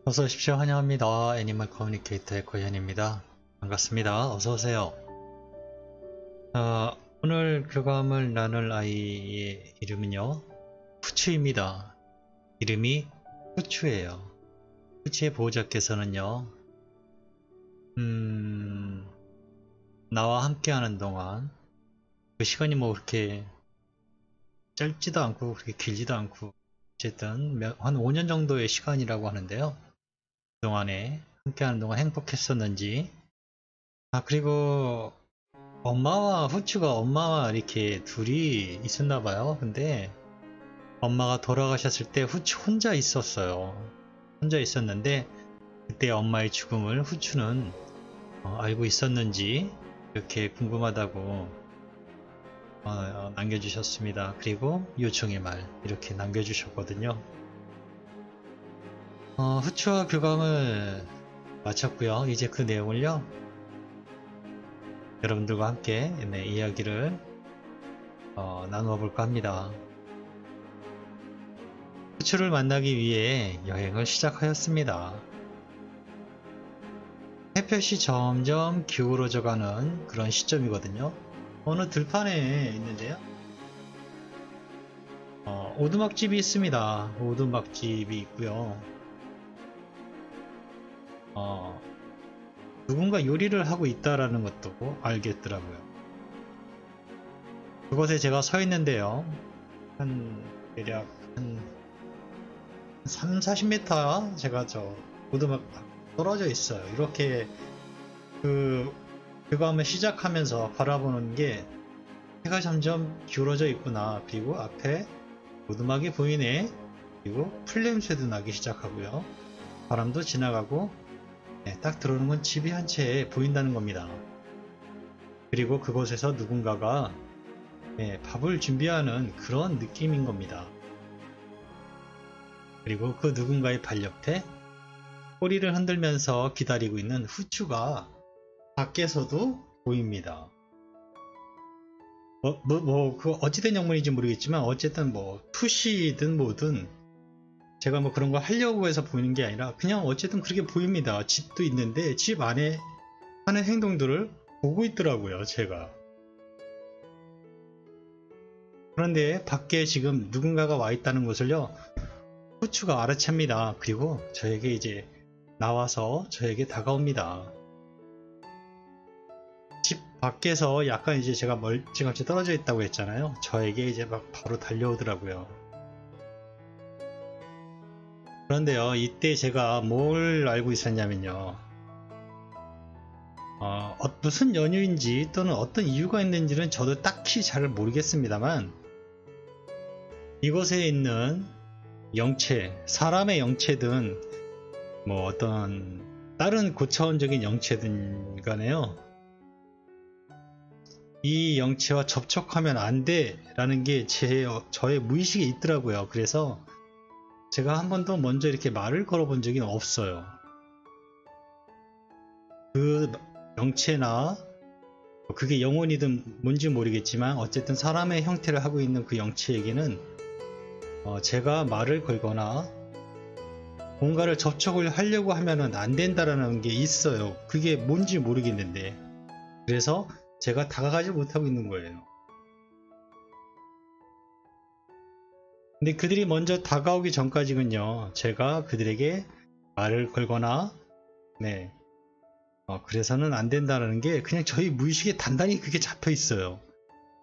어서 오십시오. 환영합니다. 애니멀 커뮤니케이터의 고현입니다. 반갑습니다. 어서 오세요. 오늘 교감을 나눌 아이의 이름은요, 후추입니다. 이름이 후추예요. 후추의 보호자께서는요, 나와 함께하는 동안 그 시간이 뭐 그렇게 짧지도 않고 그렇게 길지도 않고 어쨌든 한 5년 정도의 시간이라고 하는데요. 그동안에 함께하는 동안 행복했었는지, 그리고 후추가 엄마와 이렇게 둘이 있었나 봐요. 근데 엄마가 돌아가셨을 때 후추 혼자 있었어요. 혼자 있었는데 그때 엄마의 죽음을 후추는 알고 있었는지 이렇게 궁금하다고 남겨주셨습니다. 그리고 요청의 말 이렇게 남겨주셨거든요. 후추와 교감을 마쳤고요. 이제 그 내용을요, 여러분들과 함께 이야기를 나누어 볼까 합니다. 후추를 만나기 위해 여행을 시작하였습니다. 햇볕이 점점 기울어져가는 그런 시점이거든요. 어느 들판에 있는데요, 오두막집이 있습니다. 오두막집이 있고요. 누군가 요리를 하고 있다라는 것도 알겠더라고요. 그곳에 제가 서 있는데요, 대략 한 30-40m 제가 오두막 떨어져 있어요. 이렇게 그거 한번 시작하면서 바라보는 게 해가 점점 기울어져 있구나. 그리고 앞에 오두막이 보이네. 그리고 풀냄새도 나기 시작하고요. 바람도 지나가고, 딱 들어오는 건 집이 한 채 보인다는 겁니다. 그리고 그곳에서 누군가가 밥을 준비하는 그런 느낌인 겁니다. 그리고 그 누군가의 발 옆에 꼬리를 흔들면서 기다리고 있는 후추가 밖에서도 보입니다. 어찌된 영문인지 모르겠지만, 어쨌든 푸시든 뭐든, 제가 그런 거 하려고 해서 보이는 게 아니라, 그냥 어쨌든 그렇게 보입니다. 집도 있는데, 집 안에 하는 행동들을 보고 있더라고요, 제가. 그런데 밖에 지금 누군가가 와 있다는 것을요, 후추가 알아챕니다. 그리고 저에게 이제 나와서 저에게 다가옵니다. 집 밖에서 약간 이제 제가 멀찌감치 떨어져 있다고 했잖아요. 저에게 이제 바로 달려오더라고요. 그런데요, 이때 제가 뭘 알고 있었냐면요, 무슨 연유인지 또는 어떤 이유가 있는지는 저도 딱히 잘 모르겠습니다만, 이곳에 있는 영체, 사람의 영체든 어떤 다른 고차원적인 영체든 간에요, 이 영체와 접촉하면 안 돼 라는 게 저의 무의식에 있더라고요. 그래서 제가 한 번도 먼저 이렇게 말을 걸어본 적이 없어요. 그 영체나 그게 영혼이든 뭔지 모르겠지만, 어쨌든 사람의 형태를 하고 있는 그 영체에게는 제가 말을 걸거나 뭔가를 접촉을 하려고 하면은 안 된다라는 게 있어요. 그게 뭔지 모르겠는데, 그래서 제가 다가가지 못하고 있는 거예요. 근데 그들이 먼저 다가오기 전까지는요, 제가 그들에게 말을 걸거나 그래서는 안 된다는 게 그냥 저희 무의식에 단단히 그게 잡혀 있어요.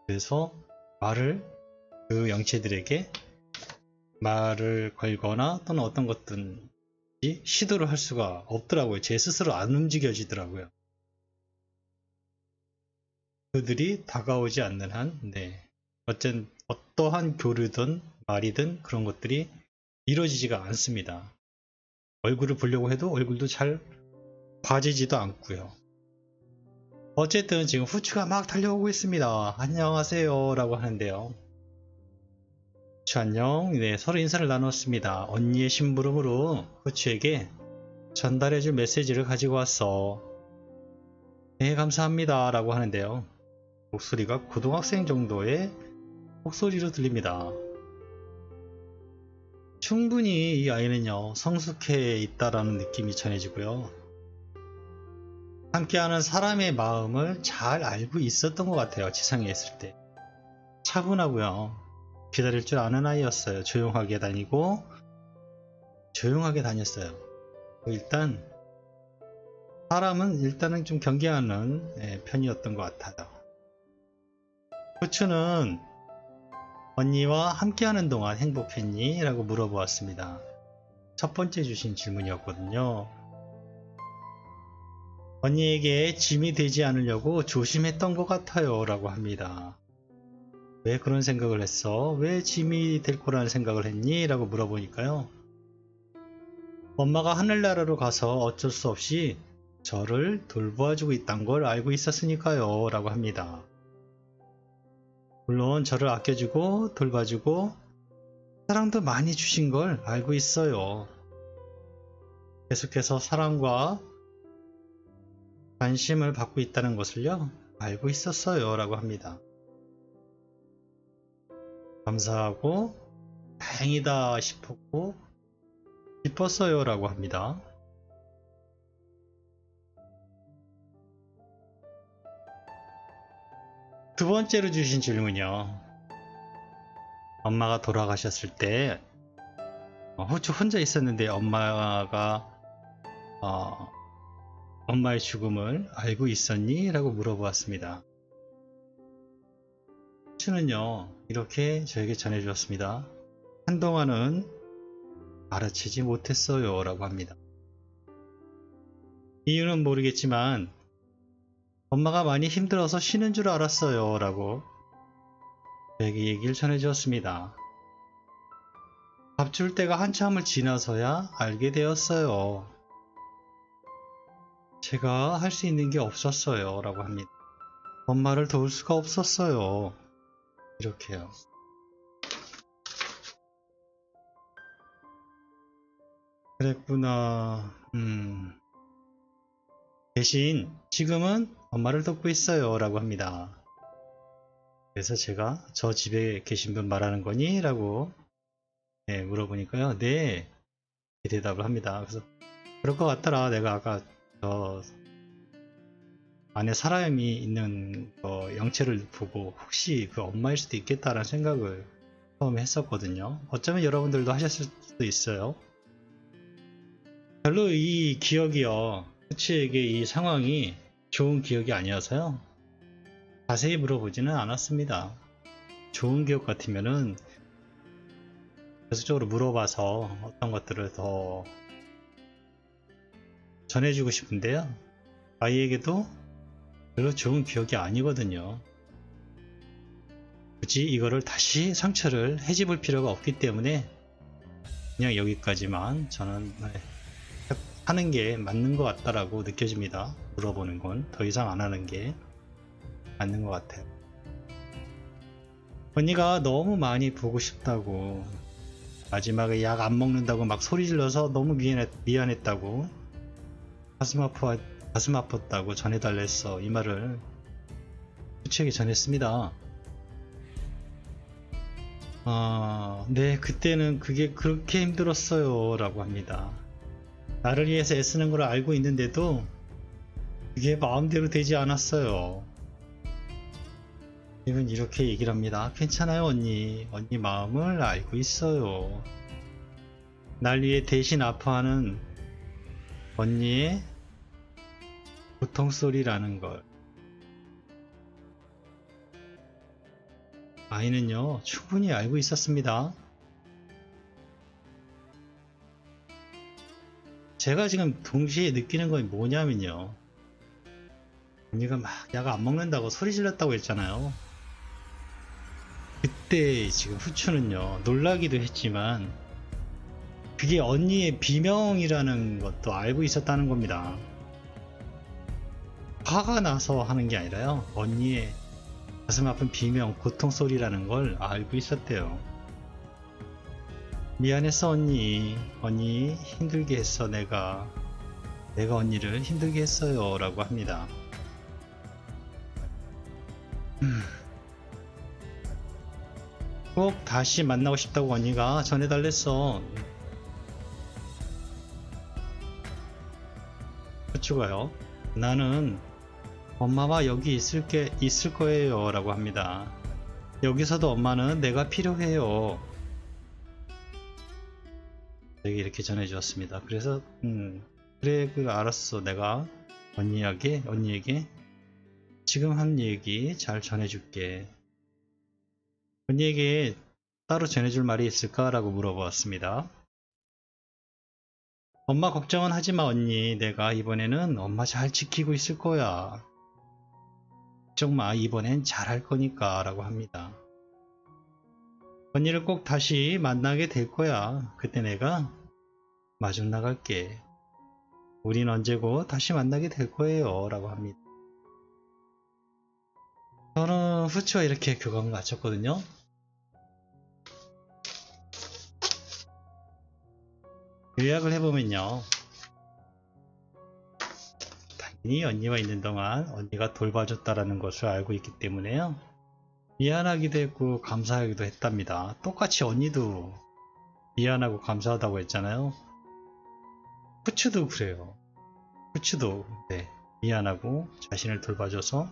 그래서 그 영체들에게 말을 걸거나 또는 어떤 것든지 시도를 할 수가 없더라고요. 제 스스로 안 움직여지더라고요. 그들이 다가오지 않는 한, 어떠한 교류든 말이든 그런 것들이 이루어지지가 않습니다. 얼굴을 보려고 해도 얼굴도 잘 봐지지도 않고요. 어쨌든 지금 후추가 막 달려오고 있습니다. 안녕하세요 라고 하는데요, 후추 안녕. 서로 인사를 나눴습니다. 언니의 심부름으로 후추에게 전달해줄 메시지를 가지고 왔어. 네, 감사합니다 라고 하는데요, 목소리가 고등학생 정도의 목소리로 들립니다. 충분히 이 아이는요 성숙해 있다라는 느낌이 전해지고요. 함께하는 사람의 마음을 잘 알고 있었던 것 같아요. 지상에 있을 때 차분하고요. 기다릴 줄 아는 아이였어요. 조용하게 다니고 조용하게 다녔어요. 일단 사람은 일단은 좀 경계하는 편이었던 것 같아요. 후추는 언니와 함께하는 동안 행복했니? 라고 물어보았습니다. 첫 번째 주신 질문이었거든요. 언니에게 짐이 되지 않으려고 조심했던 것 같아요 라고 합니다. 왜 그런 생각을 했어? 왜 짐이 될 거라는 생각을 했니? 라고 물어보니까요. 엄마가 하늘나라로 가서 어쩔 수 없이 저를 돌보아주고 있단 걸 알고 있었으니까요 라고 합니다. 물론 저를 아껴주고 돌봐주고 사랑도 많이 주신 걸 알고 있어요. 계속해서 사랑과 관심을 받고 있다는 것을요 알고 있었어요 라고 합니다. 감사하고 다행이다 싶었고 기뻤어요 라고 합니다. 두 번째로 주신 질문이요. 엄마가 돌아가셨을 때 후추 혼자 있었는데 엄마가 엄마의 죽음을 알고 있었니? 라고 물어보았습니다. 후추는요 이렇게 저에게 전해주었습니다. 한동안은 알아채지 못했어요 라고 합니다. 이유는 모르겠지만 엄마가 많이 힘들어서 쉬는 줄 알았어요 라고 저에게 얘기를 전해주었습니다. 밥 줄 때가 한참을 지나서야 알게 되었어요. 제가 할 수 있는 게 없었어요 라고 합니다. 엄마를 도울 수가 없었어요. 이렇게요. 그랬구나. 대신 지금은 엄마를 돕고 있어요 라고 합니다. 그래서 제가 저 집에 계신 분 말하는 거니? 라고 물어보니까요. 네 대답을 합니다. 그래서 그럴 것 같더라. 내가 아까 저 안에 사람이 있는 영체를 보고 혹시 그 엄마일 수도 있겠다라는 생각을 처음에 했었거든요. 어쩌면 여러분들도 하셨을 수도 있어요. 별로 이 기억이요 후치에게 이 상황이 좋은 기억이 아니어서요 자세히 물어보지는 않았습니다. 좋은 기억 같으면은 계속적으로 물어봐서 어떤 것들을 더 전해주고 싶은데요 아이에게도 별로 좋은 기억이 아니거든요. 굳이 이거를 다시 상처를 헤집을 필요가 없기 때문에 그냥 여기까지만 저는 하는 게 맞는 것 같다라고 느껴집니다. 물어보는 건 더 이상 안 하는 게 맞는 것 같아요. 언니가 너무 많이 보고 싶다고 마지막에 약 안 먹는다고 막 소리 질러서 너무 미안했다고 가슴 아팠다고 전해달랬어. 이 말을 후추에게 전했습니다. 네 그때는 그게 그렇게 힘들었어요 라고 합니다. 나를 위해서 애쓰는 걸 알고 있는데도 그게 마음대로 되지 않았어요. 이분 이렇게 얘기를 합니다. 괜찮아요 언니. 언니 마음을 알고 있어요. 날 위해 대신 아파하는 언니의 고통소리라는 걸. 아이는요 충분히 알고 있었습니다. 제가 지금 동시에 느끼는 건 뭐냐면요 언니가 막 약 안 먹는다고 소리 질렀다고 했잖아요. 그때 지금 후추는요 놀라기도 했지만 그게 언니의 비명이라는 것도 알고 있었다는 겁니다. 화가 나서 하는 게 아니라요 언니의 가슴 아픈 비명 고통 소리라는 걸 알고 있었대요. 미안했어 언니. 언니 힘들게 했어. 내가 언니를 힘들게 했어요 라고 합니다. 꼭 다시 만나고 싶다고 언니가 전해달랬어. 후추가요. 나는 엄마와 여기 있을 거예요 라고 합니다. 여기서도 엄마는 내가 필요해요. 되게 이렇게 전해주었습니다. 그래서 그래 알았어. 내가 언니에게 지금 한 얘기 잘 전해줄게. 언니에게 따로 전해줄 말이 있을까? 라고 물어보았습니다. 엄마 걱정은 하지마 언니. 내가 이번에는 엄마 잘 지키고 있을 거야. 걱정 마. 이번엔 잘할 거니까 라고 합니다. 언니를 꼭 다시 만나게 될 거야. 그때 내가 마중 나갈게. 우린 언제고 다시 만나게 될 거예요 라고 합니다. 저는 후추와 이렇게 교감을 마쳤거든요. 요약을 해보면요. 당연히 언니와 있는 동안 언니가 돌봐줬다라는 것을 알고 있기 때문에요. 미안하기도 했고 감사하기도 했답니다. 똑같이 언니도 미안하고 감사하다고 했잖아요. 후추도 그래요. 후추도 네, 미안하고 자신을 돌봐줘서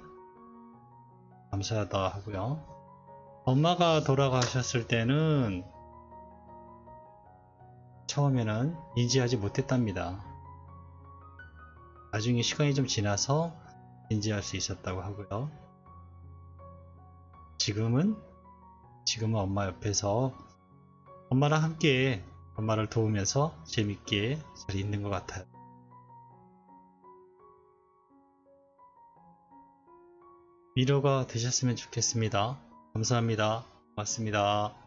감사하다 하고요. 엄마가 돌아가셨을 때는 처음에는 인지하지 못했답니다. 나중에 시간이 좀 지나서 인지할 수 있었다고 하고요. 지금은 엄마 옆에서 엄마랑 함께 엄마를 도우면서 재밌게 잘 있는 것 같아요. 위로가 되셨으면 좋겠습니다. 감사합니다. 고맙습니다.